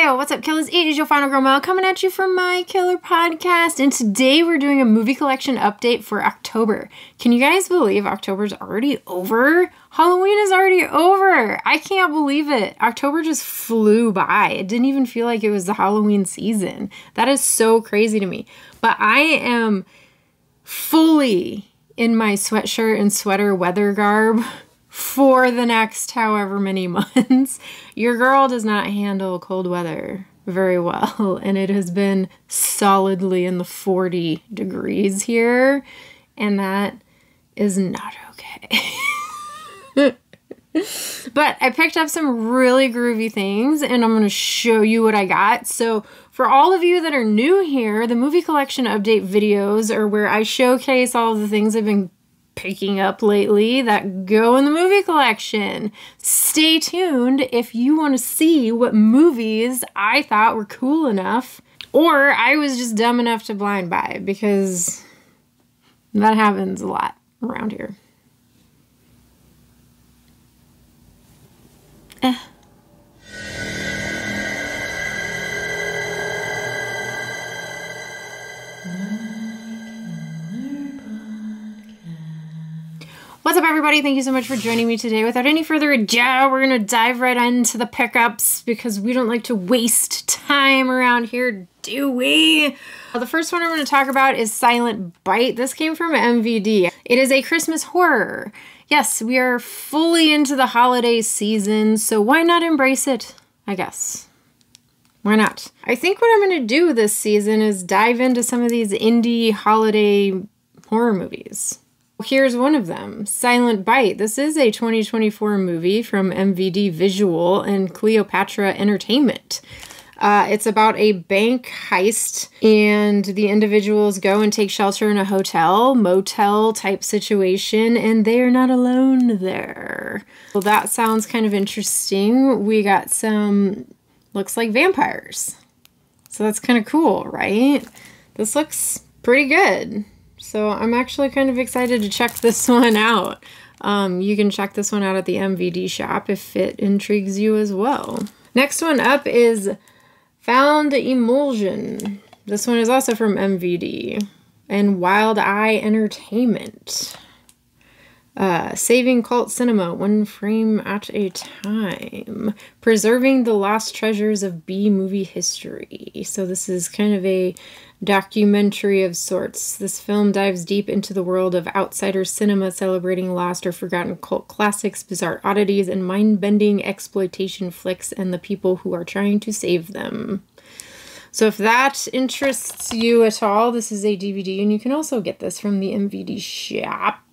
Hey, what's up, killers? It is your final girl Mel coming at you from my killer podcast, and today we're doing a movie collection update for October. Can you guys believe October's already over? Halloween is already over. I can't believe it. October just flew by. It didn't even feel like it was the Halloween season. That is so crazy to me. But I am fully in my sweatshirt and sweater weather garb for the next however many months. Your girl does not handle cold weather very well, and it has been solidly in the 40 degrees here, and that is not okay. But I picked up some really groovy things, and I'm going to show you what I got. So for all of you that are new here, the movie collection update videos are where I showcase all of the things I've been picking up lately that go in the movie collection. Stay tuned if you want to see what movies I thought were cool enough, or I was just dumb enough to blind buy, because that happens a lot around here. What's up, everybody? Thank you so much for joining me today. Without any further ado, we're going to dive right into the pickups because we don't like to waste time around here, do we? The first one I'm going to talk about is Silent Bite. This came from MVD. It is a Christmas horror. Yes, we are fully into the holiday season, so why not embrace it, I guess. Why not? I think what I'm going to do this season is dive into some of these indie holiday horror movies. Here's one of them, Silent Bite. This is a 2024 movie from MVD Visual and Cleopatra Entertainment. It's about a bank heist, and the individuals go and take shelter in a hotel, motel type situation, and they are not alone there. Well, that sounds kind of interesting. We got some, looks like vampires. So that's kind of cool, right? This looks pretty good. So I'm actually kind of excited to check this one out. You can check this one out at the MVD shop if it intrigues you as well. Next one up is Found Emulsion. This one is also from MVD and Wild Eye Entertainment. Saving cult cinema one frame at a time. Preserving the lost treasures of B-movie history. So this is kind of a documentary of sorts. This film dives deep into the world of outsider cinema, celebrating lost or forgotten cult classics, bizarre oddities, and mind-bending exploitation flicks and the people who are trying to save them. So if that interests you at all, this is a DVD, and you can also get this from the MVD shop.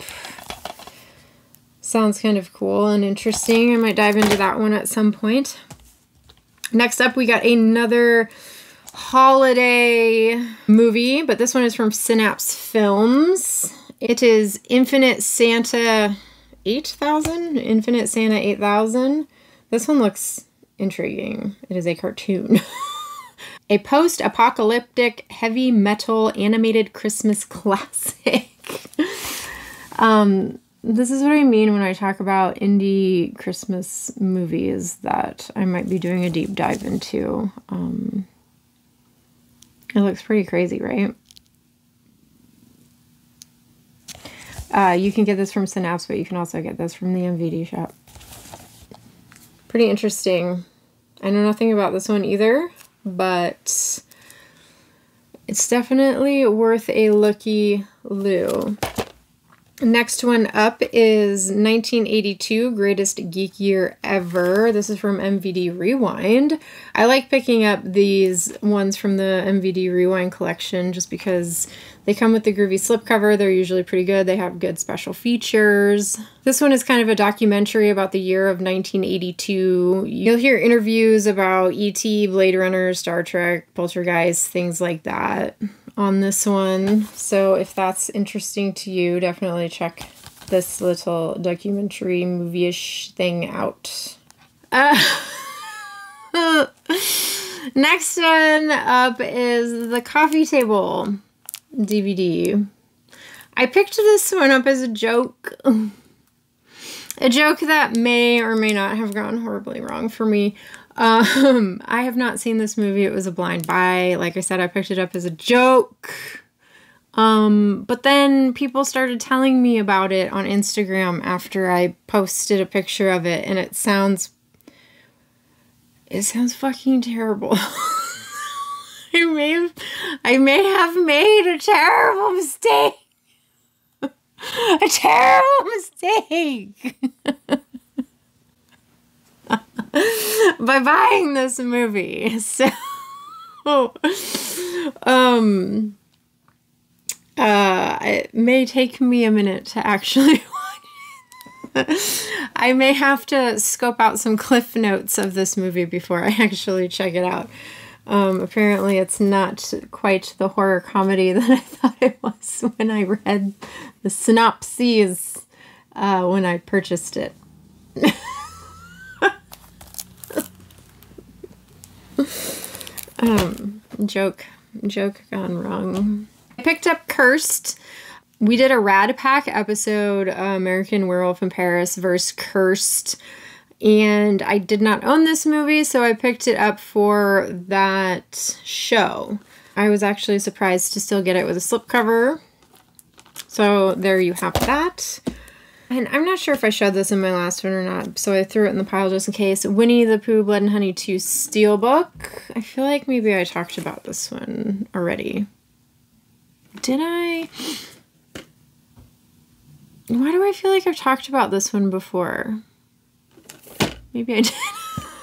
Sounds kind of cool and interesting. I might dive into that one at some point. Next up, we got another holiday movie, but this one is from Synapse Films. It is Infinite Santa 8000? Infinite Santa 8000. This one looks intriguing. It is a cartoon. A post-apocalyptic heavy metal animated Christmas classic. This is what I mean when I talk about indie Christmas movies that I might be doing a deep dive into. It looks pretty crazy, right? You can get this from Synapse, but you can also get this from the MVD shop. Pretty interesting. I know nothing about this one either, but it's definitely worth a looky-loo. Next one up is 1982 Greatest Geek Year Ever. This is from MVD Rewind. I like picking up these ones from the MVD Rewind collection just because they come with the groovy slipcover. They're usually pretty good. They have good special features. This one is kind of a documentary about the year of 1982. You'll hear interviews about E.T., Blade Runner, Star Trek, Poltergeist, things like that on this one. So if that's interesting to you, definitely check this little documentary movie-ish thing out. Next one up is The Coffee Table DVD. I picked this one up as a joke. A joke that may or may not have gone horribly wrong for me. I have not seen this movie. It was a blind buy. Like I said, I picked it up as a joke. But then people started telling me about it on Instagram after I posted a picture of it, and it sounds fucking terrible. I may have made a terrible mistake. A terrible mistake. By buying this movie. So it may take me a minute to actually watch it. I may have to scope out some cliff notes of this movie before I actually check it out. Apparently it's not quite the horror comedy that I thought it was when I read the synopses when I purchased it. Joke gone wrong. I picked up Cursed. We did a Rad Pack episode, American Werewolf in Paris versus Cursed. And I did not own this movie, so I picked it up for that show. I was actually surprised to still get it with a slipcover. So there you have that. And I'm not sure if I showed this in my last one or not, so I threw it in the pile just in case. Winnie the Pooh Blood and Honey 2 Steelbook. I feel like maybe I talked about this one already. Did I? Why do I feel like I've talked about this one before? Maybe I did.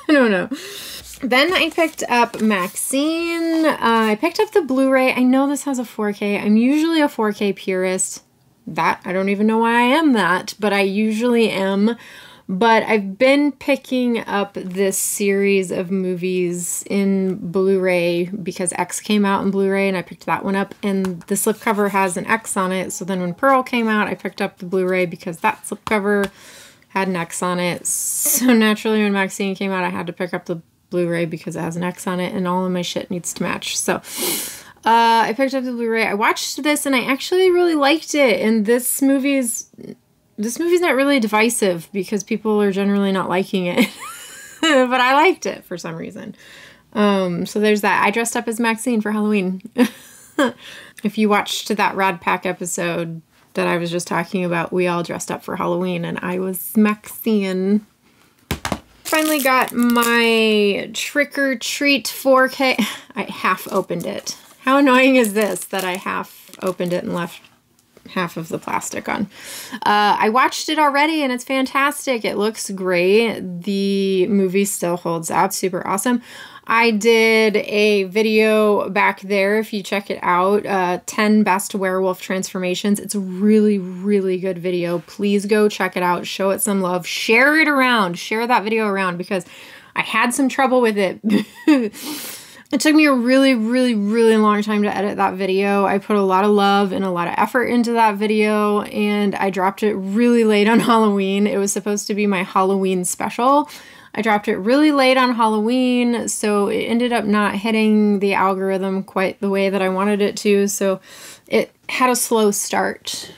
I don't know. Then I picked up Maxine. I picked up the Blu-ray. I know this has a 4K. I'm usually a 4K purist. I don't even know why I am that, but I usually am. But I've been picking up this series of movies in Blu-ray because X came out in Blu-ray and I picked that one up. And the slipcover has an X on it. So then when Pearl came out, I picked up the Blu-ray because that slipcover had an X on it. So naturally when Maxine came out, I had to pick up the Blu-ray because it has an X on it and all of my shit needs to match. So I picked up the Blu-ray. I watched this and I actually really liked it. And this movie's not really divisive because people are generally not liking it. But I liked it for some reason. So there's that. I dressed up as Maxine for Halloween. If you watched that Rad Pack episode that I was just talking about, we all dressed up for Halloween and I was Maxine. Finally got my Trick or Treat 4K. I half opened it. How annoying is this that I half opened it and left half of the plastic on? I watched it already and it's fantastic. It looks great. The movie still holds up. Super awesome. I did a video back there, if you check it out, 10 best werewolf transformations. It's a really, really good video. Please go check it out. Show it some love. Share it around. Share that video around because I had some trouble with it. It took me a really, really, really long time to edit that video. I put a lot of love and a lot of effort into that video, and I dropped it really late on Halloween. It was supposed to be my Halloween special. I dropped it really late on Halloween, so it ended up not hitting the algorithm quite the way that I wanted it to, so it had a slow start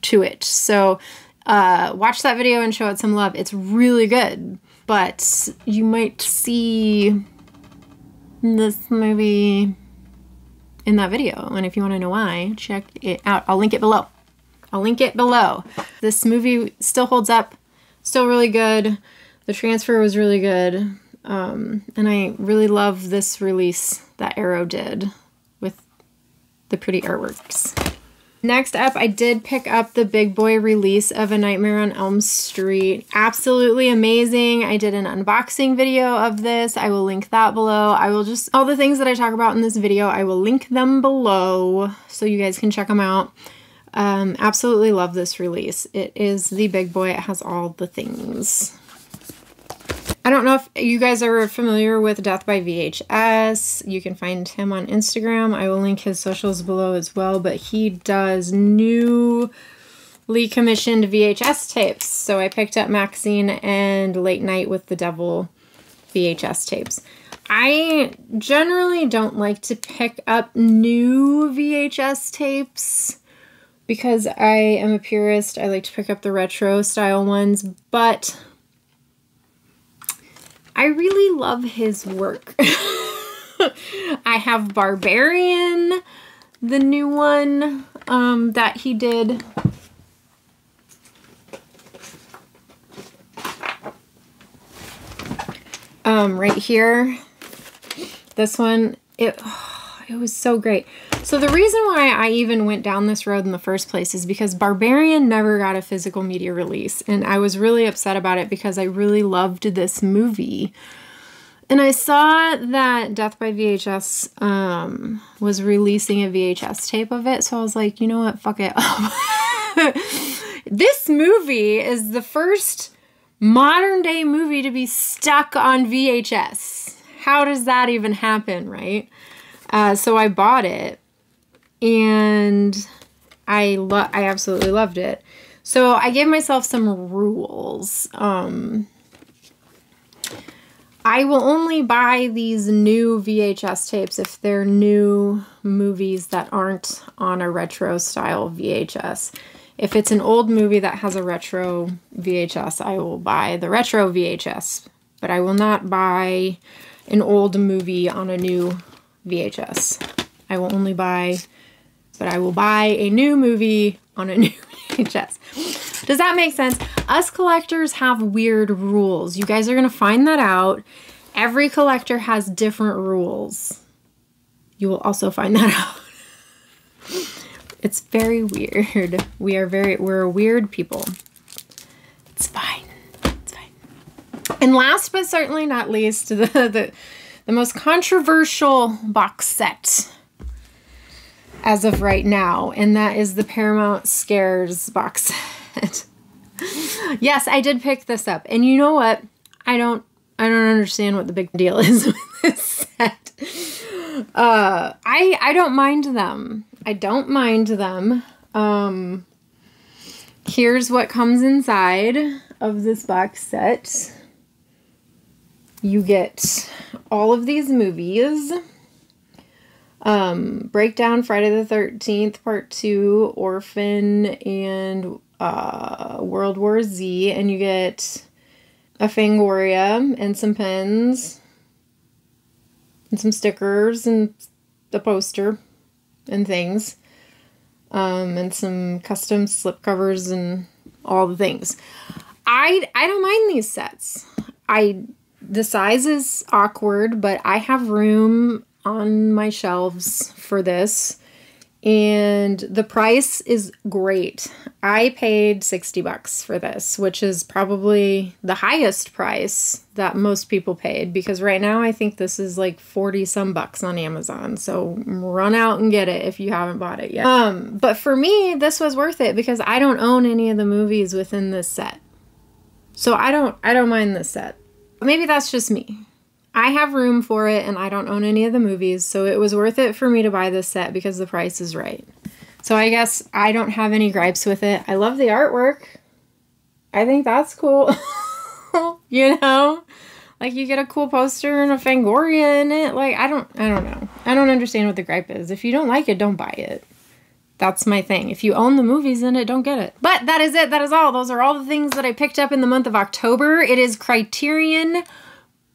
to it. So watch that video and show it some love. It's really good, but you might see this movie in that video, and if you want to know why, check it out. I'll link it below. I'll link it below. This movie still holds up, still really good. The transfer was really good, and I really love this release that Arrow did with the pretty artworks. Next up, I did pick up the big boy release of A Nightmare on Elm Street. Absolutely amazing. I did an unboxing video of this. I will link that below. All the things that I talk about in this video, I will link them below so you guys can check them out. Absolutely love this release. It is the big boy. It has all the things. I don't know if you guys are familiar with Death by VHS. You can find him on Instagram. I will link his socials below as well, but he does newly commissioned VHS tapes. So I picked up Maxine and Late Night with the Devil VHS tapes. I generally don't like to pick up new VHS tapes because I am a purist. I like to pick up the retro style ones, but I really love his work. I have Barbarian, the new one that he did. Right here, this one, it was so great. So the reason why I even went down this road in the first place is because Barbarian never got a physical media release, and I was really upset about it because I really loved this movie. And I saw that Death by VHS was releasing a VHS tape of it, so I was like, you know what, fuck it. This movie is the first modern day movie to be stuck on VHS. How does that even happen, right? So I bought it, and I absolutely loved it. So I gave myself some rules. I will only buy these new VHS tapes if they're new movies that aren't on a retro style VHS. If it's an old movie that has a retro VHS, I will buy the retro VHS. But I will not buy an old movie on a new VHS. I will only buy, but I will buy a new movie on a new VHS. Does that make sense? Us collectors have weird rules. You guys are going to find that out. Every collector has different rules. You will also find that out. It's very weird. We're weird people. It's fine. It's fine. And last but certainly not least, the most controversial box set as of right now, and that is the Paramount Scares box set. Yes, I did pick this up. And you know what? I don't understand what the big deal is with this set. I don't mind them. I don't mind them. Here's what comes inside of this box set. You get all of these movies. Breakdown, Friday the 13th, Part 2, Orphan, and World War Z. And you get a Fangoria and some pens and some stickers and the poster and things, and some custom slipcovers and all the things. I don't mind these sets. The size is awkward, but I have room on my shelves for this, and the price is great. I paid $60 for this, which is probably the highest price that most people paid, because right now I think this is like 40 some bucks on Amazon. So run out and get it if you haven't bought it yet. But for me, this was worth it because I don't own any of the movies within this set. So I don't mind this set. Maybe that's just me. I have room for it and I don't own any of the movies, so it was worth it for me to buy this set because the price is right. So I guess I don't have any gripes with it. I love the artwork. I think that's cool. You know? Like, you get a cool poster and a Fangoria in it. Like, I don't know. I don't understand what the gripe is. If you don't like it, don't buy it. That's my thing. If you own the movies in it, don't get it. But that is it. That is all. Those are all the things that I picked up in the month of October. It is Criterion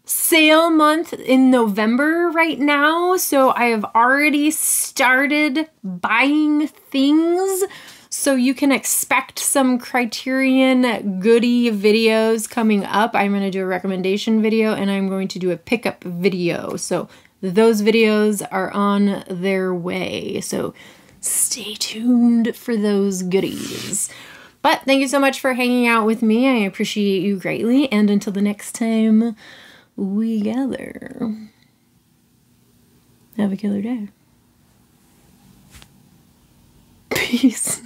sale month in November right now, so I have already started buying things, so you can expect some Criterion goodie videos coming up. I'm going to do a recommendation video and I'm going to do a pickup video, so those videos are on their way, so stay tuned for those goodies. But thank you so much for hanging out with me. I appreciate you greatly, and until the next time we gather, have a killer day. Peace.